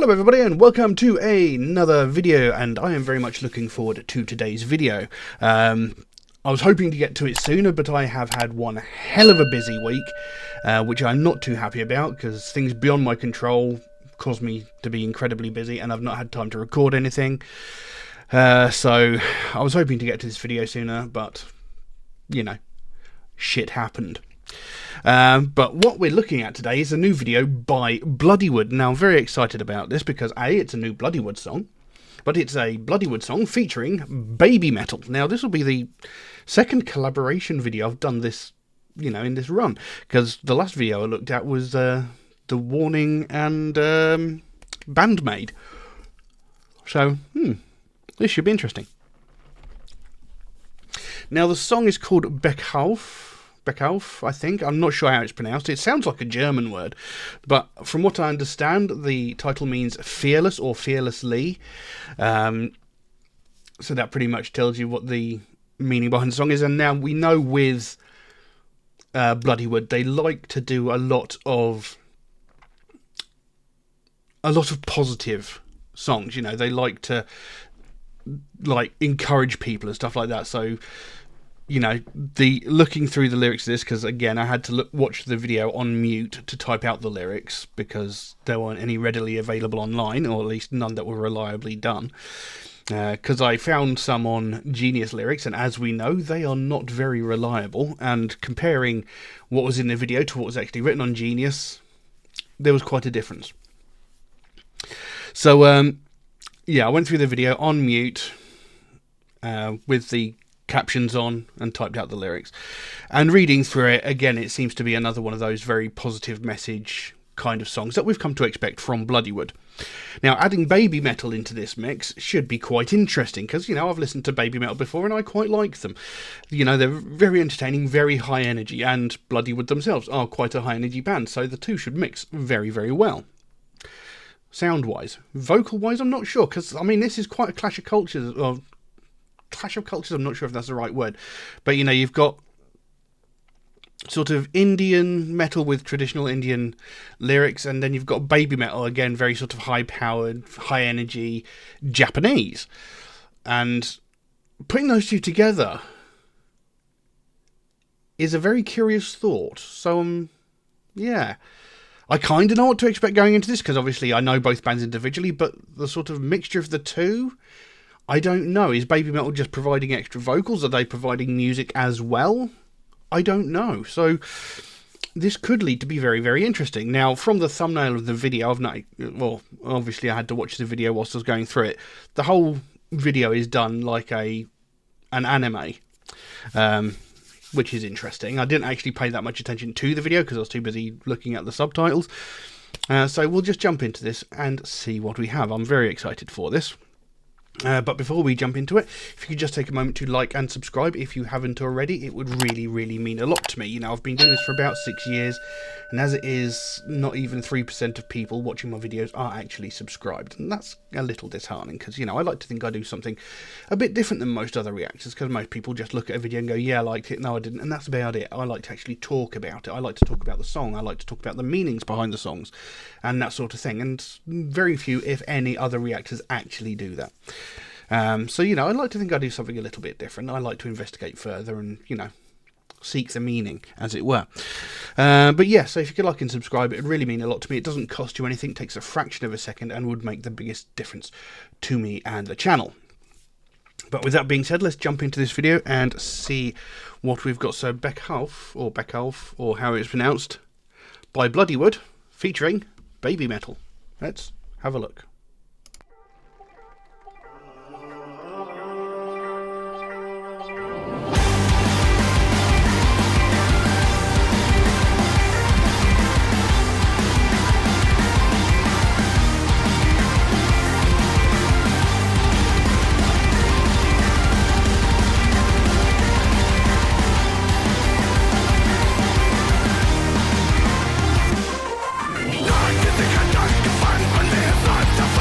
Hello everybody and welcome to another video, and I am very much looking forward to today's video. I was hoping to get to it sooner, but I have had one hell of a busy week, which I'm not too happy about because things beyond my control caused me to be incredibly busy and I've not had time to record anything. So I was hoping to get to this video sooner, but you know, shit happened. But what we're looking at today is a new video by Bloodywood. Now I'm very excited about this because A, it's a new Bloodywood song, but it's a Bloodywood song featuring Babymetal. Now this will be the second collaboration video I've done this, you know, in this run, because the last video I looked at was The Warning and Bandmade. So this should be interesting. Now the song is called Bekhauf, I think. I'm not sure how it's pronounced. It sounds like a German word, but from what I understand, the title means fearless or fearlessly. So that pretty much tells you what the meaning behind the song is. And now we know with Bloodywood, they like to do a lot of positive songs. You know, they like to encourage people and stuff like that. So, you know, looking through the lyrics of this, because again I had to watch the video on mute to type out the lyrics because there weren't any readily available online, or at least none that were reliably done, because I found some on Genius Lyrics, and as we know, they are not very reliable, and comparing what was in the video to what was actually written on Genius, there was quite a difference. So yeah, I went through the video on mute with the captions on and typed out the lyrics, and reading through it again, it seems to be another one of those very positive message kind of songs that we've come to expect from Bloodywood. Now adding Babymetal into this mix should be quite interesting because, you know, I've listened to Babymetal before and I quite like them. You know, they're very entertaining, very high energy, and Bloodywood themselves are quite a high energy band, so the two should mix very, very well. Sound wise, vocal wise, I'm not sure, because I mean this is quite a clash of cultures, or clash of cultures, I'm not sure if that's the right word, but you know, you've got sort of Indian metal with traditional Indian lyrics, and then you've got Babymetal, again very sort of high powered, high energy Japanese, and putting those two together is a very curious thought. So yeah, I kind of know what to expect going into this, because obviously I know both bands individually, but the sort of mixture of the two, I don't know. Is Babymetal just providing extra vocals? Are they providing music as well? I don't know. So this could lead to be very, very interesting. Now, from the thumbnail of the video, well, obviously I had to watch the video whilst I was going through it. The whole video is done like an anime, which is interesting. I didn't actually pay that much attention to the video because I was too busy looking at the subtitles. So we'll just jump into this and see what we have. I'm very excited for this. But before we jump into it, if you could just take a moment to like and subscribe if you haven't already, it would really, really mean a lot to me. You know, I've been doing this for about 6 years, and as it is, not even 3% of people watching my videos are actually subscribed. And that's a little disheartening because, you know, I like to think I do something a bit different than most other reactors, because most people just look at a video and go, yeah, I liked it, no, I didn't, and that's about it. I like to actually talk about it. I like to talk about the song. I like to talk about the meanings behind the songs and that sort of thing. And very few, if any, other reactors actually do that. So, you know, I like to think I do something a little bit different. I like to investigate further and, you know, seek the meaning, as it were. But yeah, so if you could like and subscribe, it would really mean a lot to me. It doesn't cost you anything, takes a fraction of a second, and would make the biggest difference to me and the channel. But with that being said, let's jump into this video and see what we've got. So Bekhauf, or how it's pronounced, by Bloodywood, featuring Babymetal. Let's have a look. Gefangen und lebt, läuft auf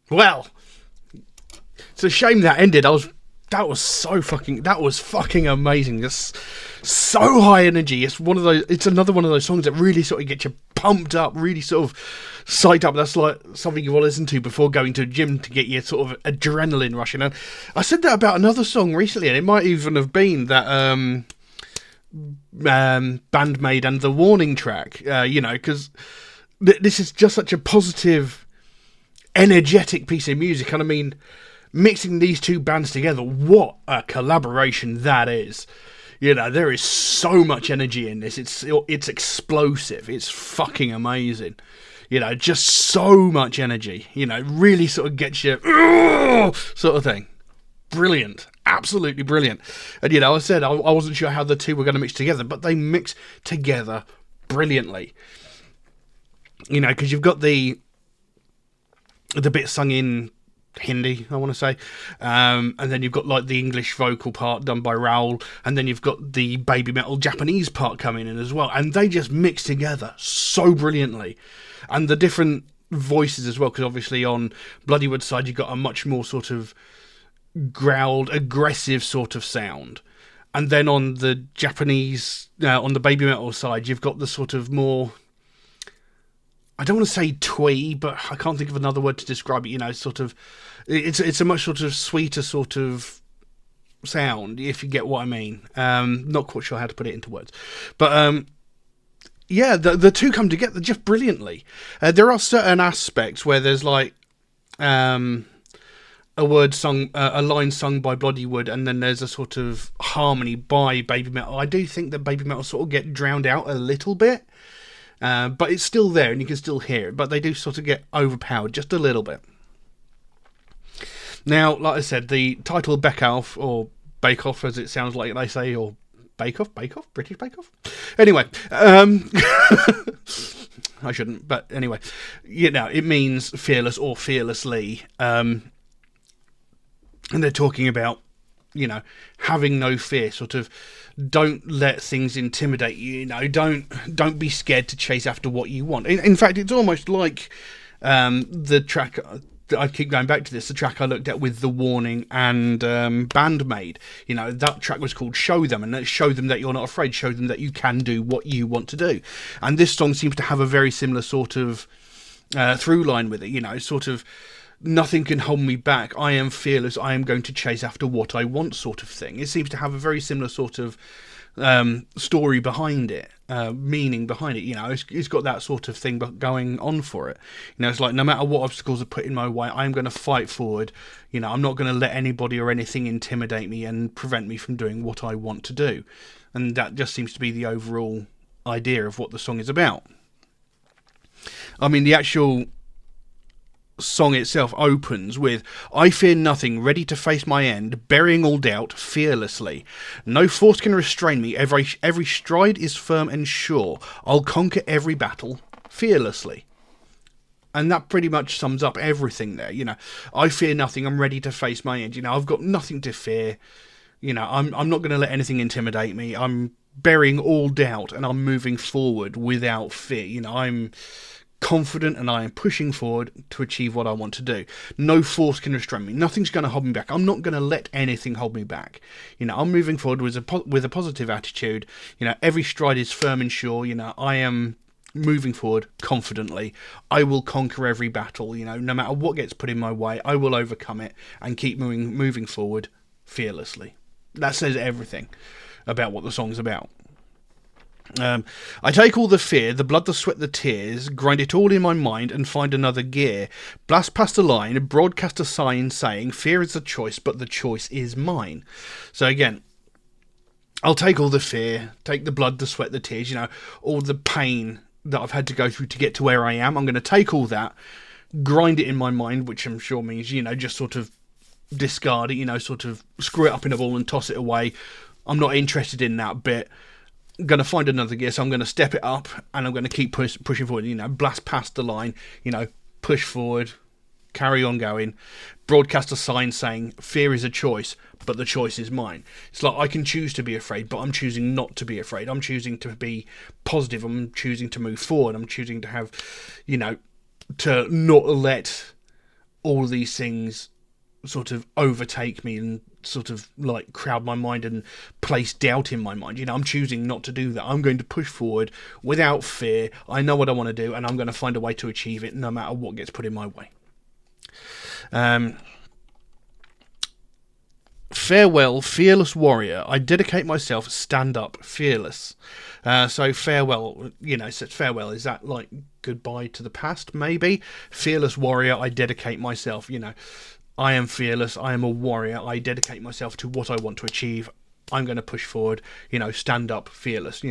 Well, it's a shame that ended. That was fucking amazing. Just so high energy. It's one of those. It's another one of those songs that really sort of get you pumped up, really sort of psyched up. That's like something you want to listen to before going to a gym to get your sort of adrenaline rushing. And I said that about another song recently, and it might even have been that Bandmade and the Warning track. Because this is just such a positive, energetic piece of music. And I mean, mixing these two bands together, what a collaboration that is. There is so much energy in this. It's explosive. It's fucking amazing. Just so much energy. Really sort of gets you, sort of thing. Brilliant. Absolutely brilliant. And, I said I wasn't sure how the two were going to mix together, but they mix together brilliantly. Because you've got the bit sung in Hindi, I want to say, and then you've got like the English vocal part done by Raoul, and then you've got the Babymetal Japanese part coming in as well, and they just mix together so brilliantly. And the different voices as well, because obviously on Bloodywood side you've got a much more sort of growled, aggressive sort of sound, and then on the Japanese, on the Babymetal side, you've got the sort of more, I don't want to say twee, but I can't think of another word to describe it. Sort of, it's a much sort of sweeter sort of sound, if you get what I mean. Not quite sure how to put it into words, but yeah, the two come together just brilliantly. There are certain aspects where there's like a word sung, a line sung by Bloodywood, and then there's a sort of harmony by Babymetal. I do think that Babymetal sort of get drowned out a little bit. But it's still there and you can still hear it, but they do sort of get overpowered just a little bit. Now, like I said, the title Bekhauf, or Bekhauf as it sounds like they say, or Bekhauf, British Bekhauf. Anyway, I shouldn't, but anyway, it means fearless or fearlessly. And they're talking about, having no fear, sort of, don't let things intimidate you. Don't be scared to chase after what you want. In fact, it's almost like the track. I keep going back to this. The track I looked at with The Warning and Bandmade. That track was called "Show Them," and show them that you're not afraid. Show them that you can do what you want to do. And this song seems to have a very similar sort of through line with it. Sort of, nothing can hold me back. I am fearless. I am going to chase after what I want, sort of thing. It seems to have a very similar sort of story behind it, meaning behind it. It's got that sort of thing going on for it. It's like, no matter what obstacles are put in my way, I'm going to fight forward. I'm not going to let anybody or anything intimidate me and prevent me from doing what I want to do. And that just seems to be the overall idea of what the song is about. I mean, the actual song itself opens with, I fear nothing, ready to face my end, burying all doubt fearlessly. No force can restrain me, every stride is firm and sure. I'll conquer every battle fearlessly. And that pretty much sums up everything there. I fear nothing, I'm ready to face my end. I've got nothing to fear. I'm not going to let anything intimidate me. I'm burying all doubt and I'm moving forward without fear. I'm confident and I am pushing forward to achieve what I want to do. No force can restrain me. Nothing's going to hold me back. I'm not going to let anything hold me back. I'm moving forward with a positive attitude. Every stride is firm and sure. I am moving forward confidently. I will conquer every battle. No matter what gets put in my way, I will overcome it and keep moving forward fearlessly. That says everything about what the song's about. I take all the fear, the blood, the sweat, the tears, grind it all in my mind and find another gear. Blast past a line, broadcast a sign saying, fear is a choice, but the choice is mine. So again, I'll take all the fear, take the blood, the sweat, the tears, all the pain that I've had to go through to get to where I am. I'm going to take all that, grind it in my mind, which I'm sure means, just sort of discard it, sort of screw it up in a ball and toss it away. I'm not interested in that bit. I'm going to find another gear, so I'm going to step it up and I'm going to keep pushing forward, blast past the line, push forward, carry on going, broadcast a sign saying fear is a choice, but the choice is mine. It's like, I can choose to be afraid, but I'm choosing not to be afraid. I'm choosing to be positive. I'm choosing to move forward. I'm choosing to have, to not let all these things sort of overtake me and sort of like crowd my mind and place doubt in my mind. I'm choosing not to do that. I'm going to push forward without fear. I know what I want to do, and I'm going to find a way to achieve it no matter what gets put in my way. Farewell, fearless warrior. I dedicate myself. Stand up, fearless. So farewell, so farewell, is that like goodbye to the past? Maybe. Fearless warrior. I dedicate myself. I am fearless. I am a warrior. I dedicate myself to what I want to achieve. I'm going to push forward. Stand up, fearless.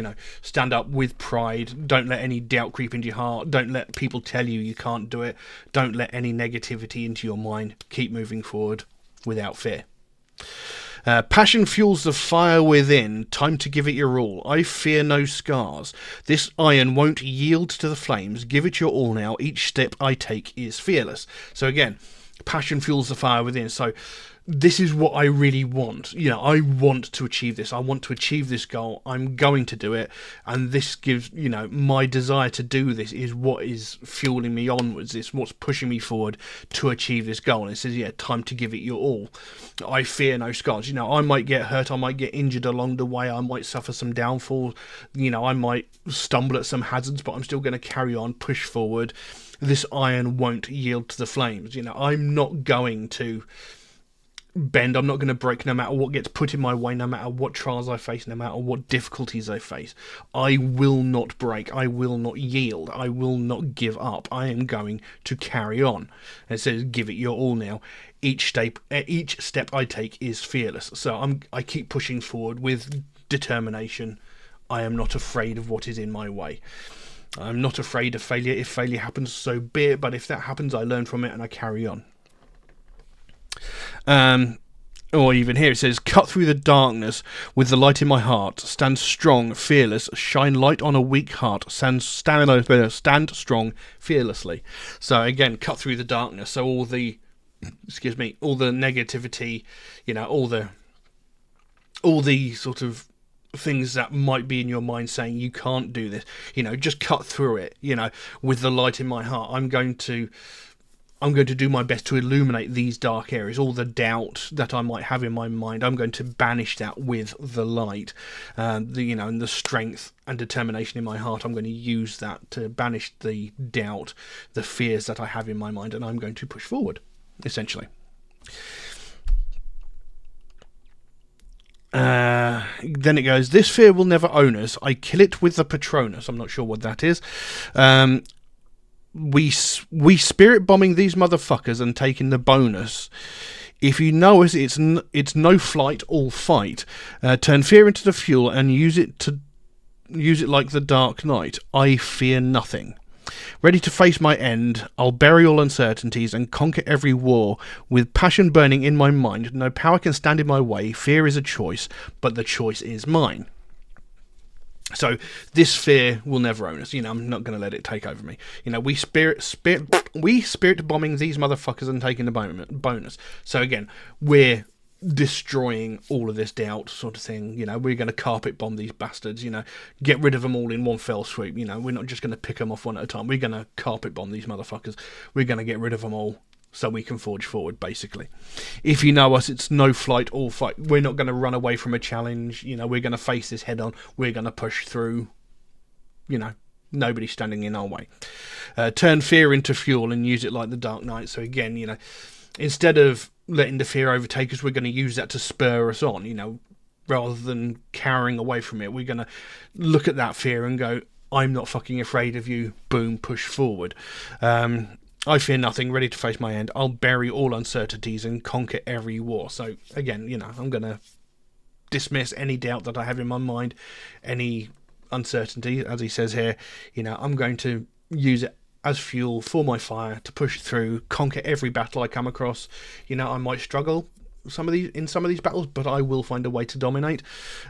Stand up with pride. Don't let any doubt creep into your heart. Don't let people tell you can't do it. Don't let any negativity into your mind. Keep moving forward without fear. Passion fuels the fire within. Time to give it your all. I fear no scars. This iron won't yield to the flames. Give it your all now. Each step I take is fearless. So again, passion fuels the fire within. So this is what I really want. I want to achieve this. I want to achieve this goal. I'm going to do it. And this gives, my desire to do this is what is fueling me onwards. It's what's pushing me forward to achieve this goal. And it says, time to give it your all. I fear no scars. I might get hurt. I might get injured along the way. I might suffer some downfall. I might stumble at some hazards, but I'm still going to carry on, push forward. This iron won't yield to the flames. I'm not going to bend. I'm not going to break no matter what gets put in my way, no matter what trials I face, no matter what difficulties I face. I will not break. I will not yield. I will not give up. I am going to carry on. And it says, give it your all now. Each step I take is fearless. So I keep pushing forward with determination. I am not afraid of what is in my way. I'm not afraid of failure. If failure happens, so be it. But if that happens, I learn from it and I carry on. Or even here it says, cut through the darkness with the light in my heart. Stand strong, fearless. Shine light on a weak heart. Stand strong, fearlessly. So again, cut through the darkness. So all the negativity, all the sort of things that might be in your mind saying you can't do this, just cut through it, with the light in my heart. I'm going to do my best to illuminate these dark areas, all the doubt that I might have in my mind. I'm going to banish that with the light, and the strength and determination in my heart. I'm going to use that to banish the doubt, the fears that I have in my mind, and I'm going to push forward, essentially. Then it goes, this fear will never own us. I kill it with the Patronus. I'm not sure what that is. We spirit bombing these motherfuckers and taking the bonus. If you know us, it's no flight, all fight. Turn fear into the fuel and use it like the Dark Knight. I fear nothing. Ready to face my end, I'll bury all uncertainties and conquer every war. With passion burning in my mind, no power can stand in my way. Fear is a choice, but the choice is mine. So this fear will never own us. I'm not going to let it take over me. We spirit bombing these motherfuckers and taking the bonus. So again, we're destroying all of this doubt sort of thing. We're going to carpet bomb these bastards. Get rid of them all in one fell swoop. We're not just going to pick them off one at a time. We're going to carpet bomb these motherfuckers. We're going to get rid of them all so we can forge forward, basically. If you know us, it's no flight, all fight. We're not going to run away from a challenge. We're going to face this head on. We're going to push through. Nobody's standing in our way. Turn fear into fuel and use it like the Dark Knight. So again, instead of letting the fear overtake us, we're going to use that to spur us on, rather than carrying away from it. We're going to look at that fear and go, I'm not fucking afraid of you. Boom, push forward. I fear nothing, ready to face my end. I'll bury all uncertainties and conquer every war. So again, I'm going to dismiss any doubt that I have in my mind, any uncertainty, as he says here. I'm going to use it as fuel for my fire to push through, conquer every battle I come across. I might struggle in some of these battles, but I will find a way to dominate.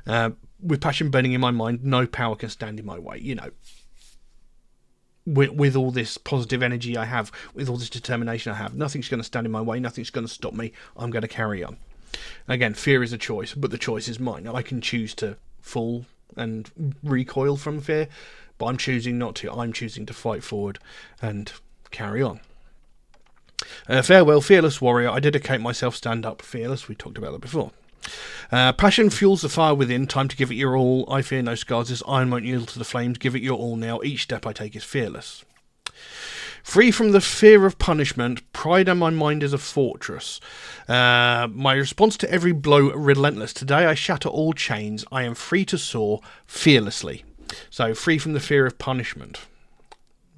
With passion burning in my mind, no power can stand in my way. With all this positive energy I have, with all this determination I have, nothing's going to stand in my way. Nothing's going to stop me. I'm going to carry on. Again, fear is a choice, but the choice is mine. I can choose to fall and recoil from fear, but I'm choosing not to. I'm choosing to fight forward and carry on. Farewell, fearless warrior. I dedicate myself. Stand up, fearless. We talked about that before. Passion fuels the fire within. Time to give it your all. I fear no scars. This iron won't yield to the flames. Give it your all now. Each step I take is fearless. Free from the fear of punishment, pride in my mind is a fortress. My response to every blow relentless. Today I shatter all chains. I am free to soar fearlessly. So free from the fear of punishment.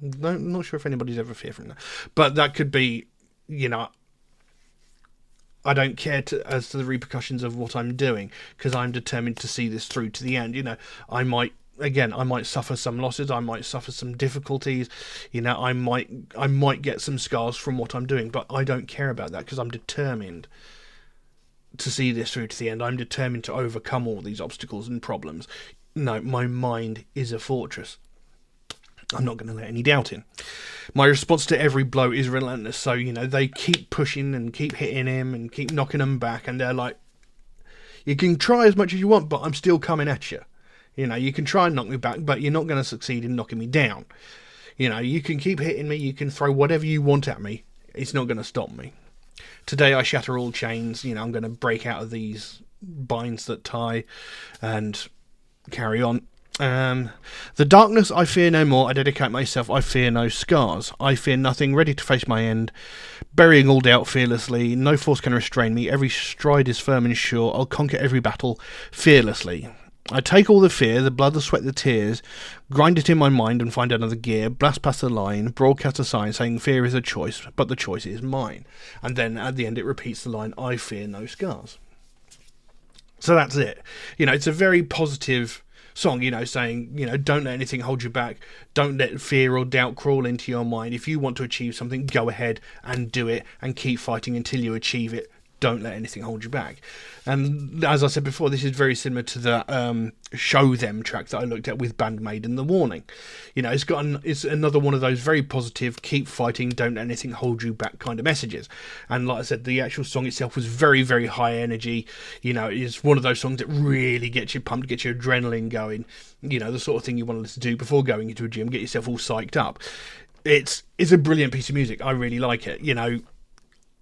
Not sure if anybody's ever feared from that, but that could be, I don't care as to the repercussions of what I'm doing, because I'm determined to see this through to the end. I might suffer some losses, I might suffer some difficulties, I might get some scars from what I'm doing, but I don't care about that, because I'm determined to see this through to the end. I'm determined to overcome all these obstacles and problems. No, my mind is a fortress. I'm not going to let any doubt in. My response to every blow is relentless. So, they keep pushing and keep hitting him and keep knocking him back. And they're like, you can try as much as you want, but I'm still coming at you. You can try and knock me back, but you're not going to succeed in knocking me down. You can keep hitting me. You can throw whatever you want at me. It's not going to stop me. Today I shatter all chains. I'm going to break out of these binds that tie and carry on. The darkness I fear no more. I dedicate myself. I fear no scars. I fear nothing. Ready to face my end, burying all doubt fearlessly. No force can restrain me. Every stride is firm and sure. I'll conquer every battle fearlessly. I take all the fear, the blood, the sweat, the tears, grind it in my mind and find another gear, blast past the line, broadcast a sign saying fear is a choice, but the choice is mine. And then at the end it repeats the line, I fear no scars. So that's it. It's a very positive song, saying, don't let anything hold you back. Don't let fear or doubt crawl into your mind. If you want to achieve something, go ahead and do it and keep fighting until you achieve it. Don't let anything hold you back. And as I said before, this is very similar to the Show Them track that I looked at with Band Maiden, The Warning. It's another one of those very positive, keep fighting, don't let anything hold you back kind of messages. And like I said, the actual song itself was very, very high energy. It's one of those songs that really gets you pumped, gets your adrenaline going. The sort of thing you want to do before going into a gym, get yourself all psyched up. It's a brilliant piece of music. I really like it.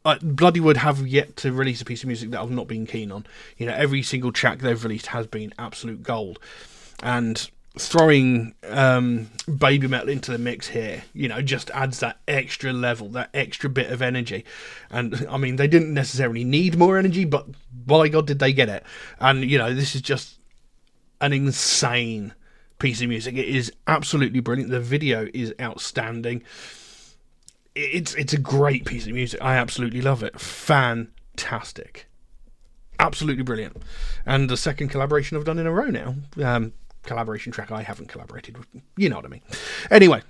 Bloodywood have yet to release a piece of music that I've not been keen on. Every single track they've released has been absolute gold. And throwing Babymetal into the mix here, just adds that extra level, that extra bit of energy. And, I mean, they didn't necessarily need more energy, but by God did they get it. And, this is just an insane piece of music. It is absolutely brilliant. The video is outstanding. It's a great piece of music. I absolutely love it. Fantastic. Absolutely brilliant. And the second collaboration I've done in a row now. Collaboration track I haven't collaborated with. You know what I mean. Anyway.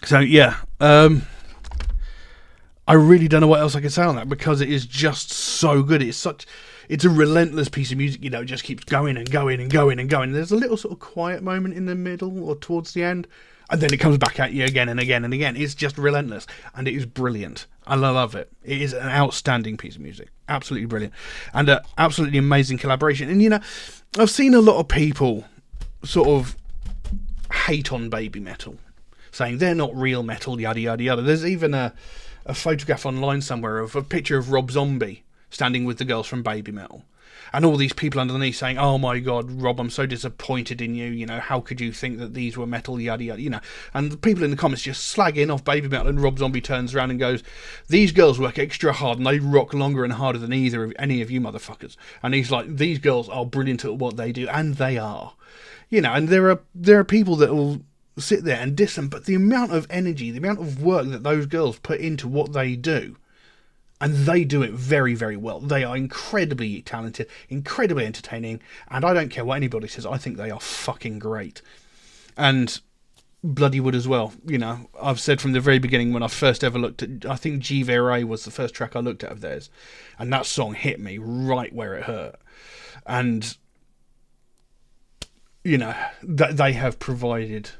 So, yeah. I really don't know what else I can say on that, because it is just so good. It's a relentless piece of music, it just keeps going and going and going and going. There's a little sort of quiet moment in the middle or towards the end, and then it comes back at you again and again and again. It's just relentless, and it is brilliant. I love it. It is an outstanding piece of music. Absolutely brilliant. And an absolutely amazing collaboration. And, I've seen a lot of people sort of hate on Babymetal, saying they're not real metal, yada, yada, yada. There's even a photograph online somewhere of a picture of Rob Zombie standing with the girls from Babymetal. And all these people underneath saying, oh my God, Rob, I'm so disappointed in you. How could you think that these were metal, yada, yada, And the people in the comments just slagging off Babymetal, and Rob Zombie turns around and goes, these girls work extra hard and they rock longer and harder than any of you motherfuckers. And he's like, these girls are brilliant at what they do, and they are. And there are people that will sit there and diss them, but the amount of energy, the amount of work that those girls put into what they do, and they do it very, very well. They are incredibly talented, incredibly entertaining, and I don't care what anybody says, I think they are fucking great. And Bloodywood as well. I've said from the very beginning, when I first ever looked at, I think G Verre was the first track I looked at of theirs, and that song hit me right where it hurt. And, that they have provided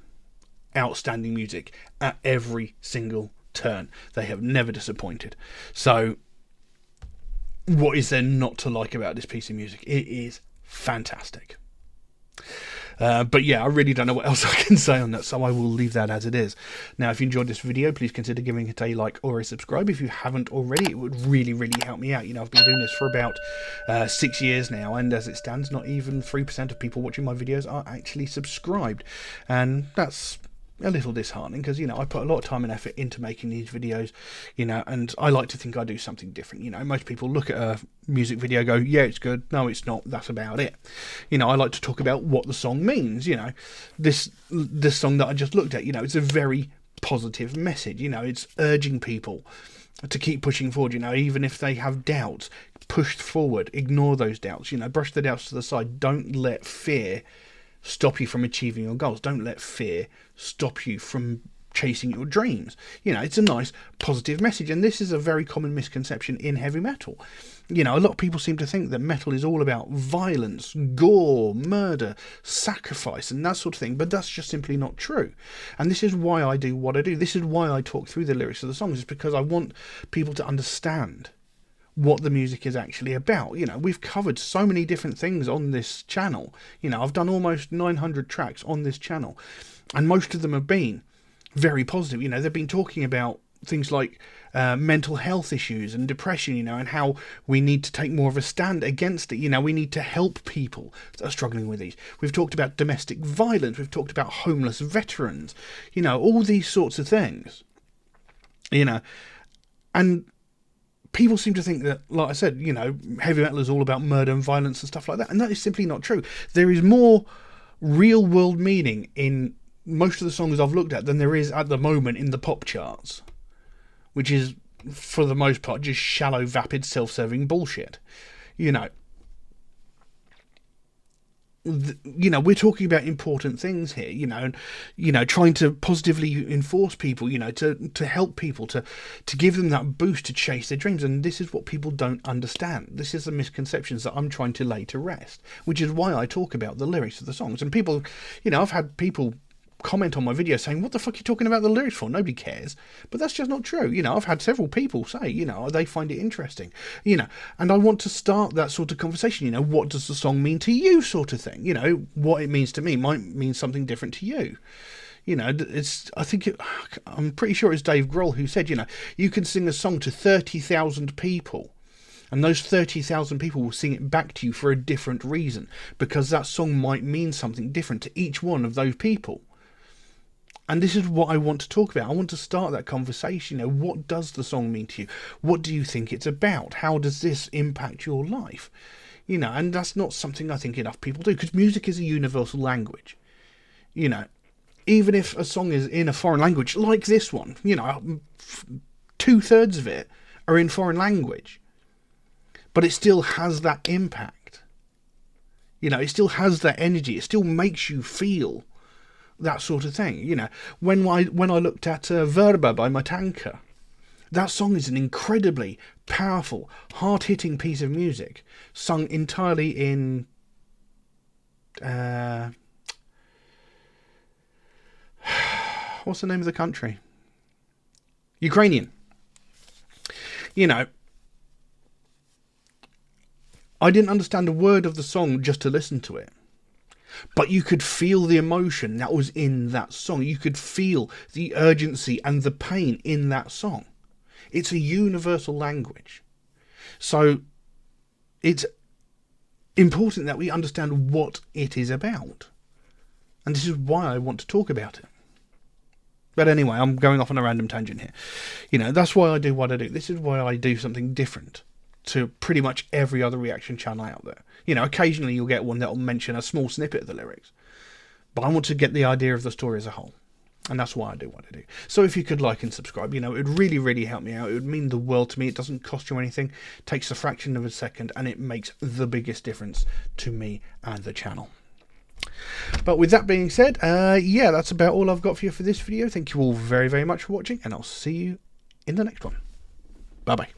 outstanding music at every single turn. They have never disappointed. So what is there not to like about this piece of music? It is fantastic. But yeah, I really don't know what else I can say on that, so I will leave that as it is. Now, if you enjoyed this video, please consider giving it a like or a subscribe if you haven't already. It would really, really help me out. You know, I've been doing this for about 6 years now, and as it stands, not even 3% of people watching my videos are actually subscribed. And that's a little disheartening because, you know, I put a lot of time and effort into making these videos, you know, and I like to think I do something different. You know, most people look at a music video, go, yeah, it's good. No, it's not. That's about it. You know, I like to talk about what the song means. You know, this song that I just looked at, you know, it's a very positive message. You know, it's urging people to keep pushing forward, you know, even if they have doubts, push forward, ignore those doubts, you know, brush the doubts to the side. Don't let fear stop you from achieving your goals. Don't let fear stop you from chasing your dreams. You know, it's a nice positive message, and this is a very common misconception in heavy metal. You know, a lot of people seem to think that metal is all about violence, gore, murder, sacrifice, and that sort of thing, but that's just simply not true. And this is why I do what I do. This is why I talk through the lyrics of the songs, is because I want people to understand what the music is actually about. You know, we've covered so many different things on this channel. You know, I've done almost 900 tracks on this channel, and most of them have been very positive. You know, they've been talking about things like mental health issues and depression, you know, and how we need to take more of a stand against it. You know, we need to help people that are struggling with these. We've talked about domestic violence. We've talked about homeless veterans, you know, all these sorts of things, you know, and people seem to think that, like I said, you know, heavy metal is all about murder and violence and stuff like that, and that is simply not true. There is more real world meaning in most of the songs I've looked at than there is at the moment in the pop charts, which is, for the most part, just shallow, vapid, self-serving bullshit. You know, we're talking about important things here, you know, and, you know, trying to positively enforce people, you know, to help people, to give them that boost to chase their dreams. And this is what people don't understand. This is the misconceptions that I'm trying to lay to rest, which is why I talk about the lyrics of the songs. And people, you know, I've had people comment on my video saying, what the fuck are you talking about the lyrics for? Nobody cares. But that's just not true. You know, I've had several people say, you know, they find it interesting, you know, and I want to start that sort of conversation. You know, what does the song mean to you, sort of thing? You know, what it means to me might mean something different to you. You know, I'm pretty sure it's Dave Grohl who said, you know, you can sing a song to 30,000 people, and those 30,000 people will sing it back to you for a different reason, because that song might mean something different to each one of those people. And this is what I want to talk about. I want to start that conversation. You know, what does the song mean to you? What do you think it's about? How does this impact your life? You know, and that's not something I think enough people do, because music is a universal language. You know, even if a song is in a foreign language, like this one, you know, 2/3 of it are in foreign language, but it still has that impact. You know, it still has that energy. It still makes you feel that sort of thing. You know, when I looked at Verba by Metalhead, that song is an incredibly powerful, hard-hitting piece of music, sung entirely in what's the name of the country? Ukrainian. You know, I didn't understand a word of the song just to listen to it, but you could feel the emotion that was in that song. You could feel the urgency and the pain in that song. It's a universal language. So it's important that we understand what it is about. And this is why I want to talk about it. But anyway, I'm going off on a random tangent here. You know, that's why I do what I do. This is why I do something different to pretty much every other reaction channel out there. You know, occasionally you'll get one that'll mention a small snippet of the lyrics, but I want to get the idea of the story as a whole, and that's why I do what I do. So if you could like and subscribe, you know, it would really, really help me out. It would mean the world to me. It doesn't cost you anything, it takes a fraction of a second, and it makes the biggest difference to me and the channel. But with that being said, yeah, that's about all I've got for you for this video. Thank you all very, very much for watching, and I'll see you in the next one. Bye bye.